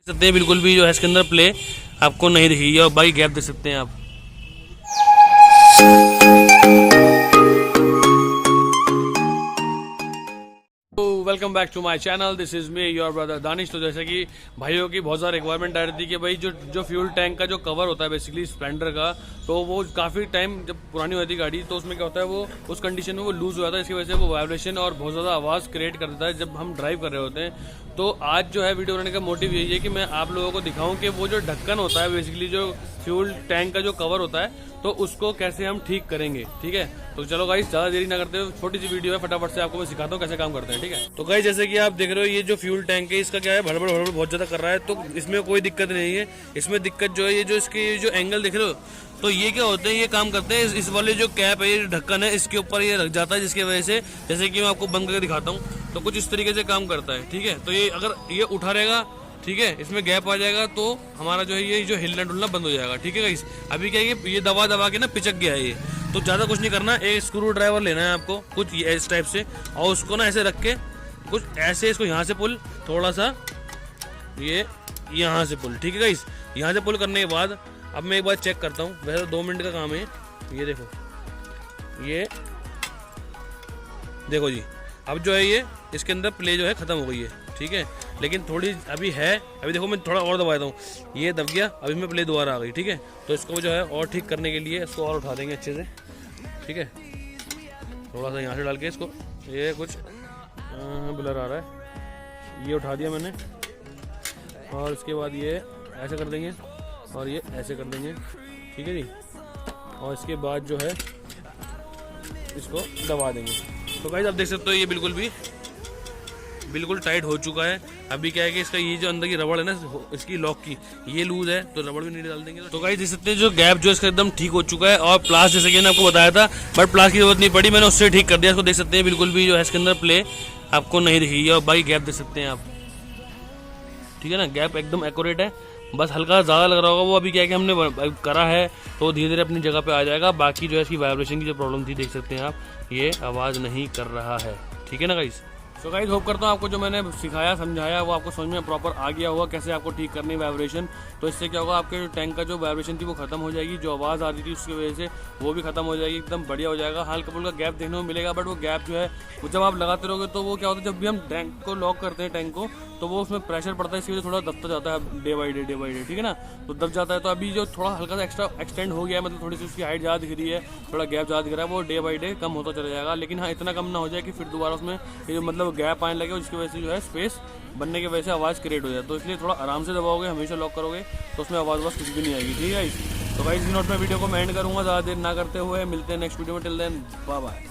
सकते हैं बिल्कुल भी जो है इसके अंदर प्ले आपको नहीं दिखेगी और बाकी गैप देख सकते हैं आप। Welcome back to my channel, this is me your brother Danish. तो जैसे कि भाइयों की बहुत ज़्यादा रिक्वायरमेंट आ रही थी कि भाई जो फ्यूल टैंक का जो कवर होता है बेसिकली स्प्लेंडर का, तो वो काफ़ी टाइम जब पुरानी होती है गाड़ी तो उसमें क्या होता है वो उस कंडीशन में वो लूज़ हो जाता है, इसकी वजह से वो वाइब्रेशन और बहुत ज़्यादा आवाज़ क्रिएट कर देता है जब हम ड्राइव कर रहे होते हैं। तो आज जो है वीडियो बनाने का मोटिव यही है कि मैं आप लोगों को दिखाऊं कि वो जो ढक्कन होता है बेसिकली जो फ्यूल टैंक का जो कवर होता है तो उसको कैसे हम ठीक करेंगे। ठीक है, तो चलो गाइस ज़्यादा देरी ना करते हुए छोटी सी वीडियो है, फटाफट से आपको मैं सिखाता हूँ कैसे काम करते हैं। ठीक है, तो गाइस जैसे कि आप देख रहे हो ये जो फ्यूल टैंक है इसका क्या है भड़बड़ बहुत ज़्यादा कर रहा है, तो इसमें कोई दिक्कत नहीं है। इसमें दिक्कत जो है ये जो इसके जो एंगल देख रहे हो तो ये क्या होते हैं, ये काम करते हैं इस वाले जो कैप है ये ढक्कन है इसके ऊपर ये रख जाता है, जिसकी वजह से जैसे कि मैं आपको बंद करके दिखाता हूँ तो कुछ इस तरीके से काम करता है। ठीक है, तो ये अगर ये उठा रहेगा, ठीक है, इसमें गैप आ जाएगा तो हमारा जो है ये जो हिलना डुलना बंद हो जाएगा। ठीक है गाइस, अभी क्या है ये दबा दबा के ना पिचक गया है ये, तो ज़्यादा कुछ नहीं करना, एक स्क्रू ड्राइवर लेना है आपको कुछ इस टाइप से और उसको ना ऐसे रख के कुछ ऐसे इसको यहाँ से पुल, थोड़ा सा ये यहाँ से पुल। ठीक है गाइस, यहाँ से पुल करने के बाद अब मैं एक बार चेक करता हूँ, वैसे 2 मिनट का काम है ये। देखो जी, अब जो है ये इसके अंदर प्ले जो है ख़त्म हो गई है। ठीक है, लेकिन थोड़ी अभी है, अभी देखो मैं थोड़ा और दबा देता हूँ, ये दब गया, अभी इसमें प्ले दोबारा आ गई। ठीक है, तो इसको जो है और ठीक करने के लिए इसको और उठा देंगे अच्छे से। ठीक है, थोड़ा सा यहाँ से डाल के इसको, ये कुछ ब्लर आ रहा है, ये उठा दिया मैंने और इसके बाद ये ऐसे कर देंगे और ये ऐसे कर देंगे। ठीक है जी, और इसके बाद जो है इसको दबा देंगे। तो गाइस आप देख सकते हो ये बिल्कुल टाइट हो चुका है। अभी क्या है कि इसका ये जो अंदर की रबड़ है ना इसकी लॉक की ये लूज है, तो रबड़ भी नहीं डाल देंगे। तो गाइस देख सकते हैं जो गैप जो इसका एकदम ठीक हो चुका है और प्लास जैसे कि मैंने आपको बताया था, बट प्लास की जरूरत नहीं पड़ी, मैंने उससे ठीक कर दिया। इसको देख सकते हैं बिल्कुल भी जो है इसके अंदर प्ले आपको नहीं दिखेगी और बाकी गैप देख सकते हैं आप। ठीक है ना, गैप एकदम एक्यूरेट है, बस हल्का ज़्यादा लग रहा होगा वो। अभी क्या है कि हमने करा है तो धीरे धीरे अपनी जगह पे आ जाएगा। बाकी जो है इसकी वाइब्रेशन की जो प्रॉब्लम थी देख सकते हैं आप, ये आवाज़ नहीं कर रहा है। ठीक है ना गाइस, तो गाइस होप करता हूँ आपको जो मैंने सिखाया समझाया वो आपको समझ में प्रॉपर आ गया होगा कैसे आपको ठीक करनी वाइब्रेशन। तो इससे क्या होगा, आपके जो टैंक का जो वाइब्रेशन थी वो खत्म हो जाएगी, जो आवाज़ आ रही थी उसकी वजह से वो भी खत्म हो जाएगी, एकदम बढ़िया हो जाएगा। हल्का फुल्का गैप देखने को मिलेगा, बट वो गैप जो है वो जब आप लगाते रहोगे तो वो क्या होता है, जब भी हम टैंक को लॉक करते हैं टैंक को तो वो उसमें प्रेशर पड़ता है, इसकी वजह से थोड़ा दबता जाता है डे बाई डे। ठीक है ना, तो दब जाता है। तो अभी जो थोड़ा हल्का सा एक्स्ट्रा एक्सटेंड हो गया है, मतलब थोड़ी सी उसकी हाइट ज़्यादा दिख रही है, थोड़ा गैप ज़्यादा दिख रहा है, वो डे बाई डे कम होता चला जाएगा। लेकिन हाँ, इतना कम ना हो जाए कि फिर दोबारा उसमें ये मतलब गैप आने लगे, जिसकी वजह से जो है स्पेस बनने की वजह से आवाज़ क्रिएट हो जाए। तो इसलिए थोड़ा आराम से दबाओगे, हमेशा लॉक करोगे तो उसमें आवाज़ कुछ भी नहीं आएगी। ठीक है, तो गाइस इस नोट में वीडियो को मैं एंड करूँगा, ज़्यादा देर ना करते हुए मिलते हैं नेक्स्ट वीडियो में। Till then bye bye.